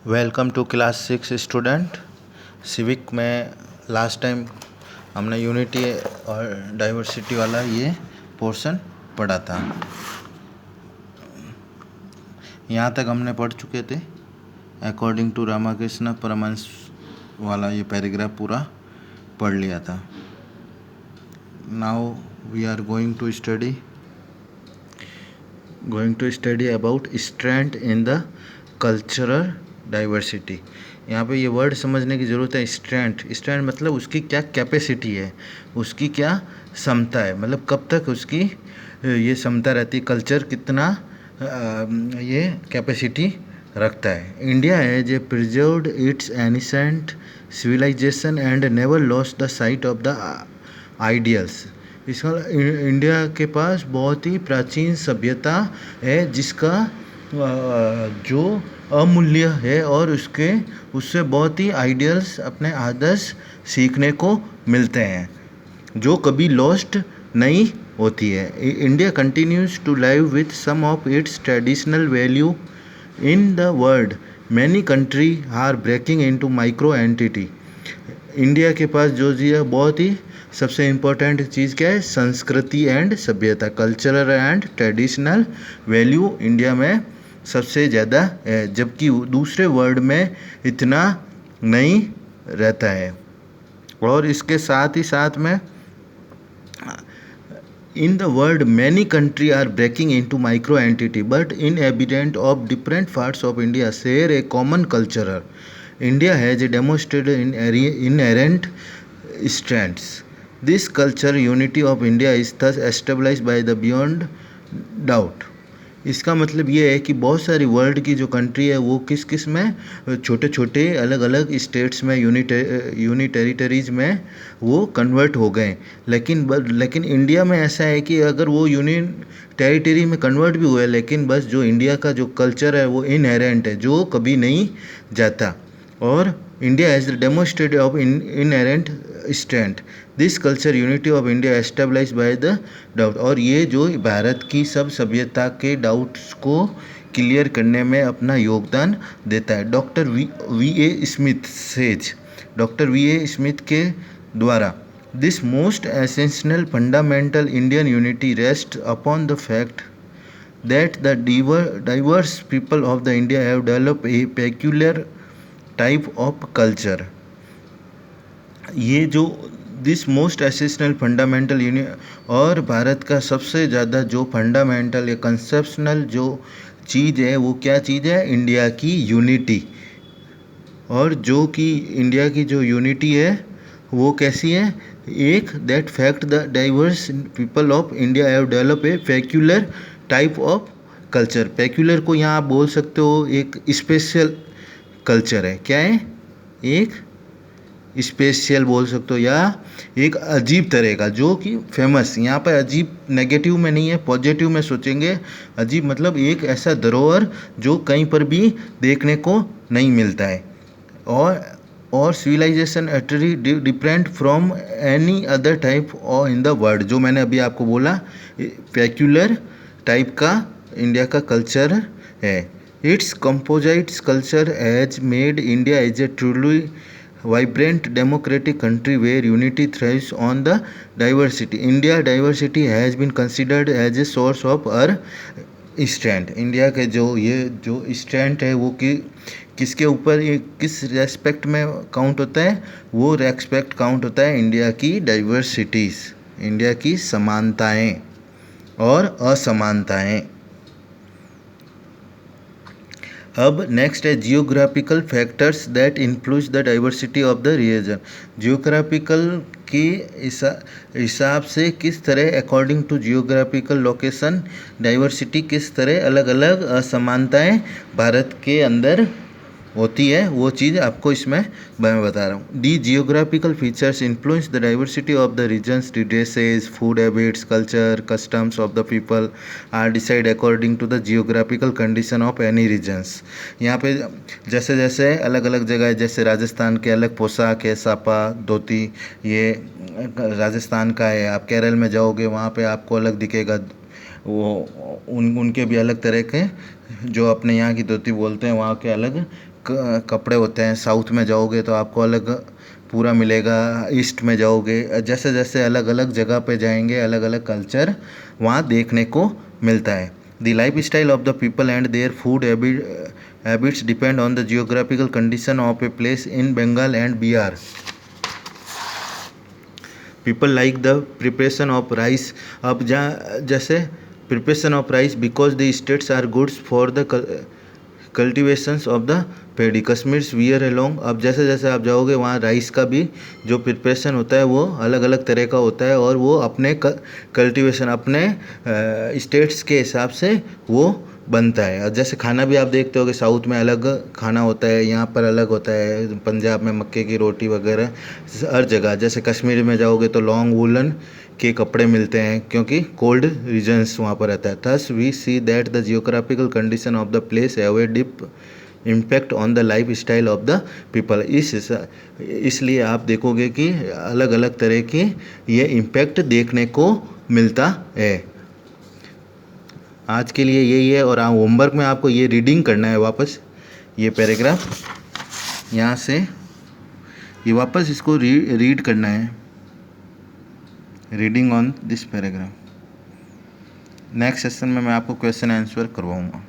Welcome to class 6 student. Civic में last time हमने unity और डाइवर्सिटी वाला ये पोर्शन पढ़ा था। यहाँ तक हमने पढ़ चुके थे। अकॉर्डिंग टू रामकृष्ण परमहंस वाला ये पैराग्राफ पूरा पढ़ लिया था। Now we are going to study about strength in the cultural diversity. यहाँ पे ये वर्ड समझने की ज़रूरत है। स्ट्रेंथ मतलब उसकी क्या कैपेसिटी है, उसकी क्या क्षमता है, मतलब कब तक उसकी ये क्षमता रहती है, कल्चर कितना ये कैपेसिटी रखता है। India has a preserved its ancient civilisation and never lost the sight of the ideals. इसका इंडिया के पास बहुत ही प्राचीन सभ्यता है जिसका जो अमूल्य है और उससे बहुत ही आइडियल्स अपने आदर्श सीखने को मिलते हैं जो कभी लॉस्ट नहीं होती है। India continues to live with some of its traditional value in the world. Many country are breaking into micro entity. India के पास जो जी बहुत ही सबसे इम्पोर्टेंट चीज़ क्या है, संस्कृति एंड सभ्यता, cultural and traditional value India में सबसे ज़्यादा है, जबकि दूसरे वर्ल्ड में इतना नहीं रहता है। और इसके साथ ही साथ में in the world many country are breaking into micro entity but inhabitant of different parts of India share a common cultural. India has demonstrated inherent strengths. This culture unity of India is thus established by the beyond doubt. इसका मतलब ये है कि बहुत सारी world की जो country है वो किस किस में, छोटे छोटे अलग अलग स्टेट्स में, यूनी टेरिटरीज में वो कन्वर्ट हो गए। लेकिन इंडिया में ऐसा है कि अगर वो यूनियन टेरिटरी में कन्वर्ट भी हुए, लेकिन बस जो इंडिया का जो कल्चर है वो इनहेरेंट है, जो कभी नहीं जाता। और India has demonstrated of inherent strength. This culture unity of India establish by the doubt. और ये जो भारत की सब सभ्यता के डाउट्स को क्लियर करने में अपना योगदान देता है। डॉक्टर वी ए स्मिथ के द्वारा this most essential fundamental Indian unity rest upon the fact that the diverse people of the India have developed a peculiar type of culture. ये जो दिस मोस्ट एसेंशियल फंडामेंटल और भारत का सबसे ज़्यादा जो fundamental या कंसेप्शनल जो चीज़ है वो क्या चीज़ है, इंडिया की यूनिटी। और जो कि इंडिया की जो यूनिटी है वो कैसी है, एक that fact the diverse people of India have develop a peculiar type of culture. Peculiar को यहाँ आप बोल सकते हो एक स्पेशल कल्चर है। क्या है, एक स्पेशल बोल सकते हो या एक अजीब तरह का, जो कि फेमस। यहाँ पर अजीब नेगेटिव में नहीं है, पॉजिटिव में सोचेंगे। अजीब मतलब एक ऐसा धरोहर जो कहीं पर भी देखने को नहीं मिलता है। और civilization utterly different from any other type और इन द वर्ल्ड। जो मैंने अभी आपको बोला पेक्यूलर टाइप का इंडिया का कल्चर है। It's composites culture has made India as a truly vibrant democratic country where unity thrives on the diversity. India diversity has been considered as a source of our strength. India के जो strength है वो किसके ऊपर, किस respect में count होता है, वो रेस्पेक्ट काउंट होता है इंडिया की डाइवर्सिटीज़, इंडिया की समानताएं और असमानताएं। अब नेक्स्ट है geographical factors that influence the diversity of the region. Geographical के हिसाब से किस तरह, according to geographical location, diversity किस तरह अलग अलग असमानताएं भारत के अंदर होती है, वो चीज़ आपको इसमें मैं बता रहा हूँ। The geographical features influence the diversity of the regions. Dresses, food habits, culture, customs of the people are decide according to the geographical condition of any regions. यहाँ पे जैसे जैसे अलग अलग जगह है, जैसे राजस्थान के अलग पोशाक है, सापा धोती, ये राजस्थान का है। आप केरल में जाओगे वहाँ पे आपको अलग दिखेगा वो उनके भी अलग तरह के, जो अपने यहाँ की धोती बोलते हैं वहाँ के अलग कपड़े होते हैं। साउथ में जाओगे तो आपको अलग पूरा मिलेगा, ईस्ट में जाओगे, जैसे जैसे अलग अलग जगह पे जाएंगे अलग अलग कल्चर वहाँ देखने को मिलता है। The life style of the people and their food habits depend on the geographical condition of a place in Bengal and Bihar. People like the preparation of rice. अब जहाँ जैसे preparation of rice because the states are goods for the cultivations of the paddy Kashmir wear along. अब जैसे जैसे आप जाओगे वहाँ rice का भी जो प्रिपरेशन होता है वो अलग अलग तरह का होता है, और वो अपने कल्टिवेशन अपने स्टेट्स के हिसाब से वो बनता है। और जैसे खाना भी आप देखते हो कि साउथ में अलग खाना होता है, यहाँ पर अलग होता है, पंजाब में मक्के की रोटी वगैरह हर जगह। जैसे कश्मीर में जाओगे तो लॉन्ग वूलन के कपड़े मिलते हैं क्योंकि कोल्ड रीजन्स वहाँ पर रहता है। Thus we see that the geographical condition of the place have a deep impact on the life style of the people. इसलिए आप देखोगे कि अलग अलग तरह की ये इम्पैक्ट देखने को मिलता है। आज के लिए यही है, और होमवर्क में आपको ये रीडिंग करना है वापस, ये पैराग्राफ यहाँ से ये वापस इसको रीड करना है, reading on this paragraph. Next session में मैं आपको क्वेश्चन आंसर करवाऊँगा।